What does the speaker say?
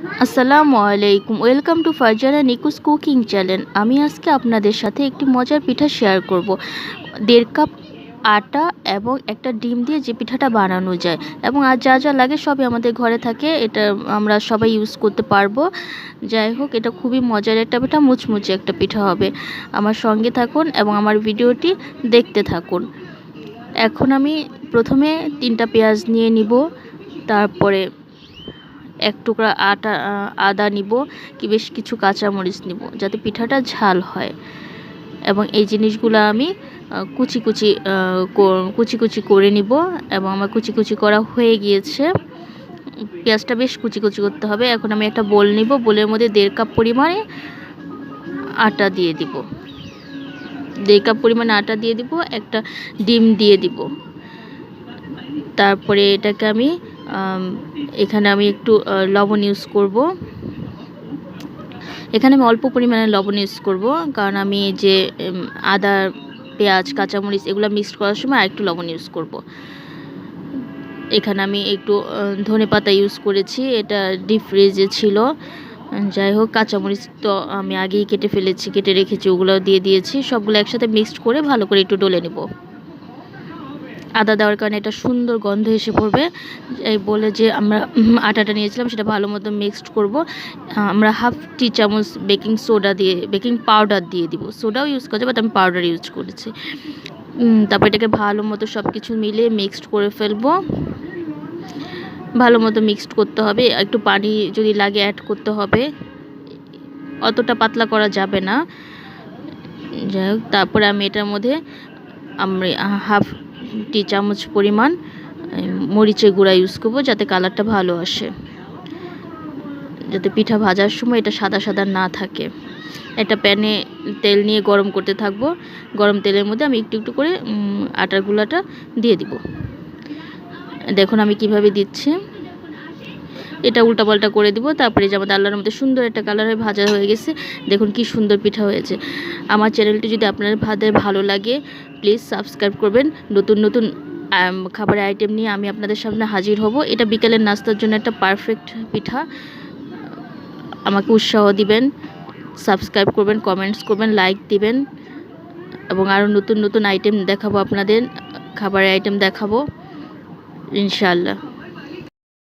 আসসালামুআলাইকুম, welcome to Farzana Niku's cooking channel. আমি আজকে আপনাদের সাথে একটি মজার পিঠা শেয়ার করব। 1.5 কাপ আটা এবং একটা ডিম দিয়ে যে পিঠাটা বানানো যায়, এবং আর যা যা লাগে সবই আমাদের ঘরে থাকে, এটা আমরা সবাই ইউজ করতে পারবো। যাই হোক, এটা খুবই মজার একটা পিঠা, মুচমুচে একটা পিঠা হবে। আমার সঙ্গে থাকুন এবং আমার ভিডিওটি দেখতে থাকুন। এখন আমি প্রথমে 3টা পেঁয়াজ নিয়ে নিব, তারপরে এক টুকরা আদা নিব, বেশ কিছু কাঁচামরিচ নিব যাতে পিঠাটা ঝাল হয়। এবং এই জিনিসগুলো আমি কুচি কুচি করে নিব, এবং আমার কুচি কুচি করা হয়ে গিয়েছে। পেঁয়াজটা বেশ কুচি কুচি করতে হবে। এখন আমি একটা বোল নিব, বোলের মধ্যে 1.5 কাপ পরিমাণে আটা দিয়ে দিব। 1.5 কাপ পরিমাণে আটা দিয়ে দিব, একটা ডিম দিয়ে দিব। তারপরে এটাকে আমি এখানে আমি একটু লবণ ইউজ করব। এখানে আমি অল্প পরিমাণে লবণ ইউজ করব, কারণ আমি যে আদা, পেঁয়াজ, কাঁচামরিচ এগুলো মিক্সড করার সময় আরেকটু লবণ ইউজ করব। এখানে আমি একটু ধনেপাতা ইউজ করেছি, এটা ডিপ ফ্রিজে ছিল। যাই হোক, কাঁচামরিচ তো আমি আগেই কেটে রেখেছি, ওগুলো দিয়ে দিয়েছি। সবগুলো একসাথে মিক্সড করে ভালো করে একটু ডলে নেব। আদা দেওয়ার কারণে এটা সুন্দর গন্ধ এসে পড়বে। এই বলে যে আমরা আটাটা নিয়েছিলাম সেটা ভালো মতো মিক্সড করব। আমরা হাফ টি চামচ বেকিং পাউডার দিয়ে দিব। সোডাও ইউজ করা যায়, বাট আমি পাউডার ইউজ করেছি। তারপর এটাকে ভালো মতো সব কিছু মিলে মিক্সড করে ফেলবো। ভালো মতো মিক্সড করতে হবে, একটু পানি যদি লাগে অ্যাড করতে হবে, অতটা পাতলা করা যাবে না। যাই হোক, তারপরে আমি এটার মধ্যে হাফ টি চামচ পরিমাণ মরিচের গুঁড়া ইউজ করবো, যাতে কালারটা ভালো আসে, যাতে পিঠা ভাজার সময় এটা সাদা সাদা না থাকে। একটা প্যানে তেল নিয়ে গরম করতে থাকবো। গরম তেলের মধ্যে আমি একটু একটু করে আটার গুঁড়াটা দিয়ে দিব। দেখুন আমি কিভাবে দিচ্ছি। এটা উল্টাপাল্টা করে দিব। তারপরে যে আমাদের আল্লাহর মধ্যে সুন্দর একটা কালারে ভাজা হয়ে গেছে। দেখুন কি সুন্দর পিঠা হয়েছে। আমার চ্যানেলটি যদি আপনাদের ভালো লাগে, প্লিজ সাবস্ক্রাইব করবেন। নতুন নতুন খাবারের আইটেম নিয়ে আমি আপনাদের সামনে হাজির হব। এটা বিকেলের নাস্তার জন্য একটা পারফেক্ট পিঠা। আমাকে উৎসাহ দিবেন, সাবস্ক্রাইব করবেন, কমেন্টস করবেন, লাইক দিবেন, এবং আরও নতুন নতুন আইটেম দেখাবো, আপনাদের খাবারের আইটেম দেখাবো ইনশাআল্লাহ।